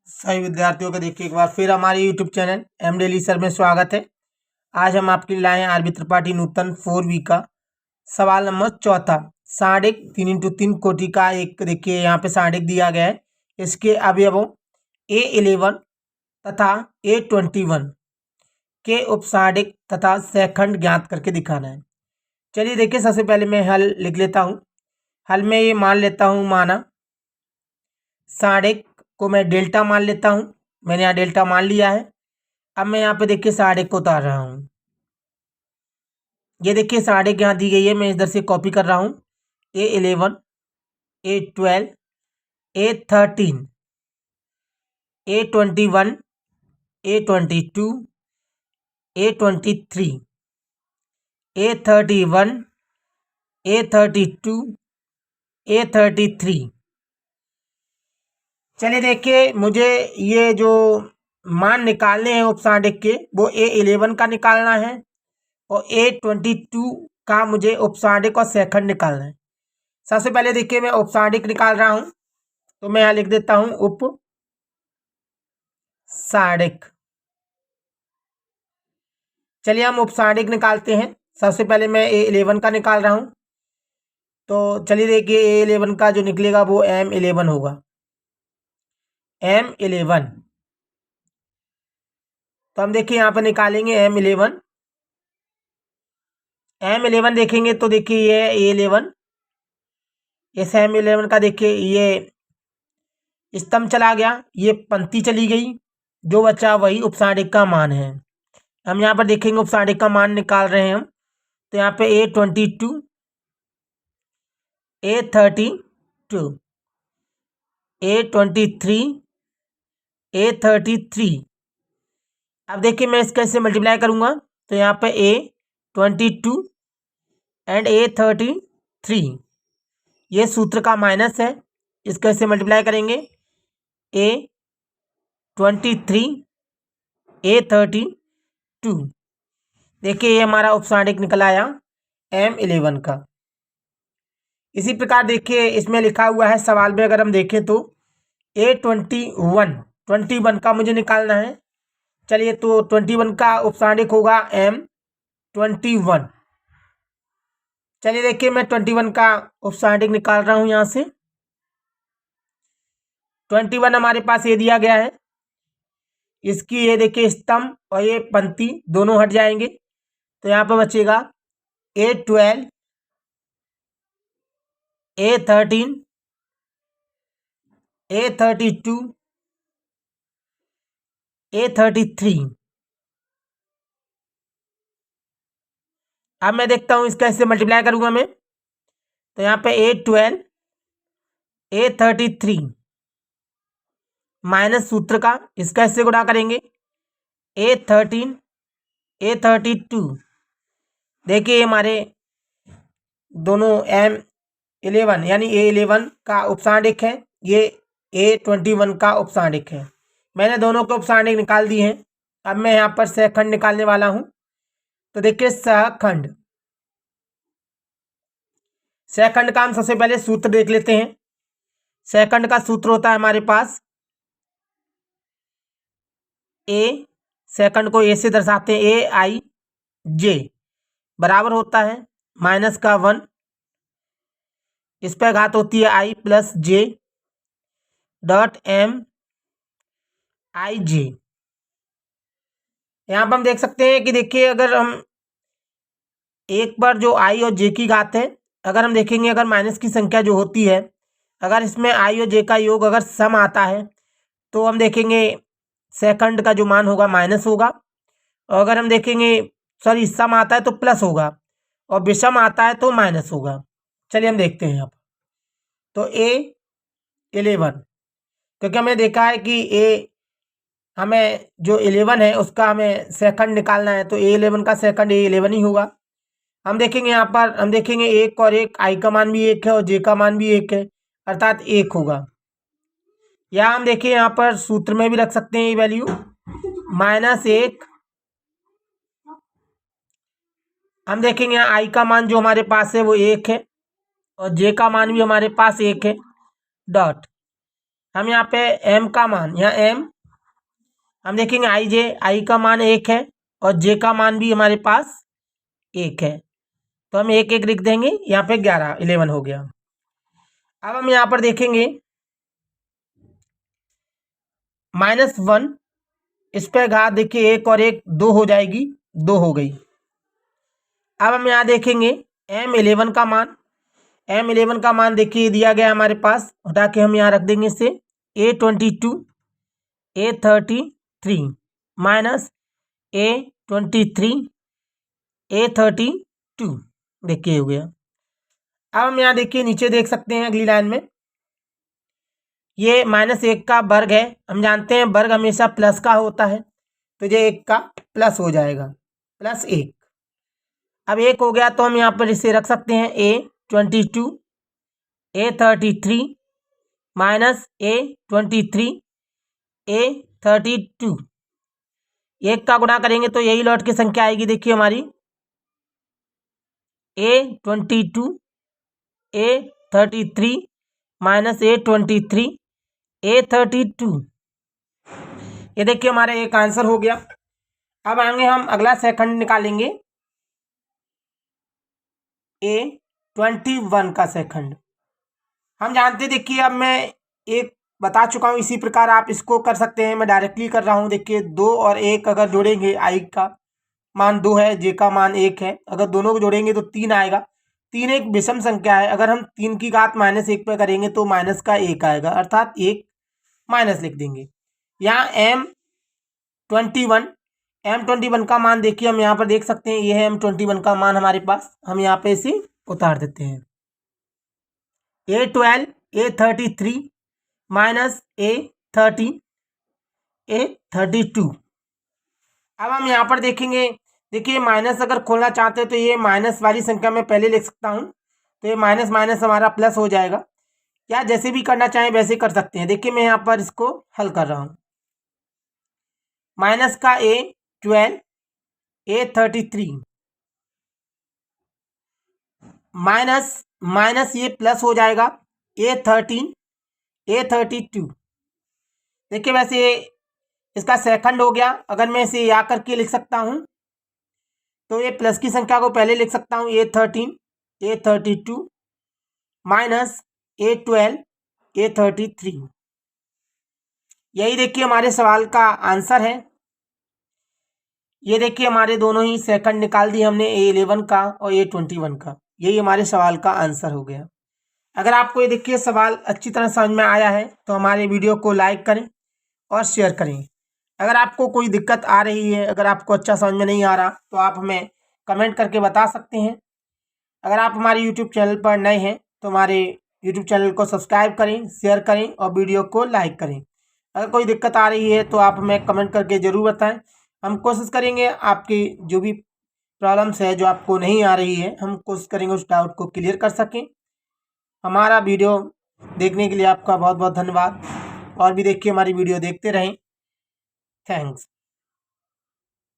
सभी विद्यार्थियों का देखिए एक बार फिर हमारे YouTube channel M daily sir में स्वागत है। आज हम आपके लिए लाए हैं आरबी त्रिपाठी नूतन 4V का सवाल नंबर चौथा। साढ़िक 3x3 कोटि का एक देखिए यहाँ पे साढ़िक दिया गया है। इसके अवयवों A11 तथा A21 के उपसाढ़िक तथा सहखंड ज्ञात करके दिखाना है। चलिए देखिए, सबसे पहले मैं हल लिख लेता हूँ। हल में ये मान लेता हूँ, माना साढ़िक को मैं डेल्टा मान लेता हूँ। मैंने यहाँ डेल्टा मान लिया है। अब मैं यहाँ पे देखिए साढ़िक को उतार रहा हूँ। ये देखिए साढ़िक यहाँ दी गई है, मैं इधर से कॉपी कर रहा हूँ। A11, A12, A13, A21, A22, A23, A31, A32, A33। चलिए देखिए, मुझे ये जो मान निकालने हैं उपसाढ़िक के वो A11 का निकालना है और A22 का मुझे उपसाढ़िक और सहखंड निकालना है। सबसे पहले देखिए मैं उपसाढ़िक निकाल रहा हूं, तो मैं यहां लिख देता हूं उपसाढ़िक। चलिए हम उपसाढ़िक निकालते हैं। सबसे पहले मैं A11 का निकाल रहा हूं, तो चलिए देखिए A11 का जो निकलेगा वो M11 होगा। M11 तो हम देखिए यहां पर निकालेंगे M11। M11 देखेंगे तो देखिए ये A11, इस M11 का देखिए ये स्तंभ चला गया, ये पंक्ति चली गई, जो बचा वही उपसाढ़िक का मान है। हम यहाँ पर देखेंगे उपसाढ़िक का मान निकाल रहे हैं हम, तो यहाँ पे A22, A32, A23, A33। अब देखिए मैं इसका इससे मल्टीप्लाई करूंगा, तो यहाँ पे A22 एंड A33, ये सूत्र का माइनस है। इसका इससे मल्टीप्लाई करेंगे A23, A32। देखिए ये हमारा उपसाढ़िक निकल आया M11 का। इसी प्रकार देखिए इसमें लिखा हुआ है सवाल में, अगर हम देखें तो A21 का मुझे निकालना है। चलिए तो 21 का उपसाढ़िक होगा M21। चलिए देखिए मैं 21 का उपसाढ़िक निकाल रहा हूं। यहां से 21 हमारे पास ये दिया गया है, इसकी ये देखिए स्तंभ और ये पंक्ति दोनों हट जाएंगे, तो यहाँ पर बचेगा A12, A13, A32, A33। अब मैं देखता हूं इसका इससे मल्टीप्लाई करूंगा मैं, तो यहाँ पे A12, A33 माइनस सूत्र का इसका इससे गुणा करेंगे A13, A32। देखिए हमारे दोनों M11 यानी A11 का उपसाढ़िक है, ये A21 का उपसाढ़िक है। मैंने दोनों के उपसाढ़िक निकाल दिए हैं। अब मैं यहाँ पर सहखंड निकालने वाला हूं, तो देखिए सहखंड का हम सबसे पहले सूत्र देख लेते हैं। सहखंड का सूत्र होता है हमारे पास A, सहखंड को A से दर्शाते हैं, AIJ बराबर होता है माइनस का 1, इस पर घात होती है I plus J dot MIJ। यहाँ पर हम देख सकते हैं कि देखिए अगर हम एक बार जो I और J की घात है, अगर हम देखेंगे अगर माइनस की संख्या जो होती है, अगर इसमें I और J का योग अगर सम आता है तो हम देखेंगे सहखंड का जो मान होगा माइनस होगा, और अगर हम देखेंगे सॉरी सम आता है तो प्लस होगा, और विषम आता है तो माइनस होगा। चलिए हम देखते हैं यहाँ पर, तो A11, क्योंकि हमने देखा है कि हमें जो 11 है उसका हमें सहखंड निकालना है, तो A11 का सहखंड A11 ही होगा। हम देखेंगे यहाँ पर, हम देखेंगे एक और एक, I का मान भी एक है और J का मान भी एक है, अर्थात एक होगा। या हम देखिए यहाँ पर सूत्र में भी रख सकते हैं ये वैल्यू -1। हम देखेंगे यहाँ I का मान जो हमारे पास है वो 1 है और J का मान भी हमारे पास 1 है, डॉट हम यहाँ पे एम का मान, यहाँ एम हम देखेंगे आई का मान 1 है और जे का मान भी हमारे पास 1 है, तो हम 1 1 लिख देंगे। यहाँ पे 11 हो गया। अब हम यहाँ पर देखेंगे -1, इस पे घात देखिए 1 और 1 2 हो जाएगी, 2 हो गई। अब हम यहाँ देखेंगे M11 का मान, M11 का मान देखिए दिया गया हमारे पास, उठा के हम यहाँ रख देंगे इसे A22 A33 minus A23 A32 देखिए हो गया। अब हम यहाँ देखिए नीचे देख सकते हैं अगली लाइन में ये -1 का वर्ग है, हम जानते हैं वर्ग हमेशा प्लस का होता है, तो ये 1 का प्लस हो जाएगा, +1। अब 1 हो गया तो हम यहाँ पर इसे रख सकते हैं A22 A33 minus A23 A32। 1 का गुणा करेंगे तो यही लौट की संख्या आएगी, देखिए हमारी A22 A33 minus A23 A32। ये देखिए हमारा एक आंसर हो गया। अब आएंगे हम अगला सेकंड निकालेंगे A21 का सेकंड। हम जानते देखिए, अब मैं एक बता चुका हूँ, इसी प्रकार आप इसको कर सकते हैं। मैं डायरेक्टली कर रहा हूँ। देखिए 2 और 1 अगर जोड़ेंगे, आई का मान 2 है, जे का मान 1 है, अगर दोनों को जोड़ेंगे तो 3 आएगा। 3 एक विषम संख्या है, अगर हम 3 की घात -1 पे करेंगे तो माइनस का 1 आएगा, अर्थात 1 माइनस लिख देंगे। यहाँ M21 का मान देखिए हम यहाँ पर देख सकते हैं, ये है M21 का मान हमारे पास। हम यहाँ पे इसे उतार देते हैं। A12 A33 minus A30 A32। अब हम यहाँ पर देखेंगे, देखिए माइनस अगर खोलना चाहते हैं तो ये माइनस वाली संख्या में पहले लिख सकता हूँ, तो ये माइनस माइनस हमारा प्लस हो जाएगा, या जैसे भी करना चाहें वैसे कर सकते हैं। देखिए मैं यहाँ पर इसको हल कर रहा हूँ। माइनस का A12 A33 माइनस ये प्लस हो जाएगा A13 A32। देखिए वैसे इसका सेकंड हो गया। अगर मैं इसे या करके लिख सकता हूँ तो ये प्लस की संख्या को पहले लिख सकता हूँ A13 A32 minus A12 A33। यही देखिए हमारे सवाल का आंसर है। ये देखिए हमारे दोनों ही सेकंड निकाल दिए हमने, A11 का और A21 का। यही हमारे सवाल का आंसर हो गया। अगर आपको ये देखिए सवाल अच्छी तरह समझ में आया है तो हमारे वीडियो को लाइक करें और शेयर करें। अगर आपको कोई दिक्कत आ रही है, अगर आपको अच्छा समझ में नहीं आ रहा, तो आप हमें कमेंट करके बता सकते हैं। अगर आप हमारे यूट्यूब चैनल पर नए हैं तो हमारे यूट्यूब चैनल को सब्सक्राइब करें, शेयर करें और वीडियो को लाइक करें। अगर कोई दिक्कत आ रही है तो आप हमें कमेंट करके ज़रूर बताएं। हम कोशिश करेंगे आपकी जो भी प्रॉब्लम्स है, जो आपको नहीं आ रही है, हम कोशिश करेंगे उस डाउट को क्लियर कर सकें। हमारा वीडियो देखने के लिए आपका बहुत बहुत धन्यवाद। और भी देखिए हमारी वीडियो देखते रहें। थैंक्स।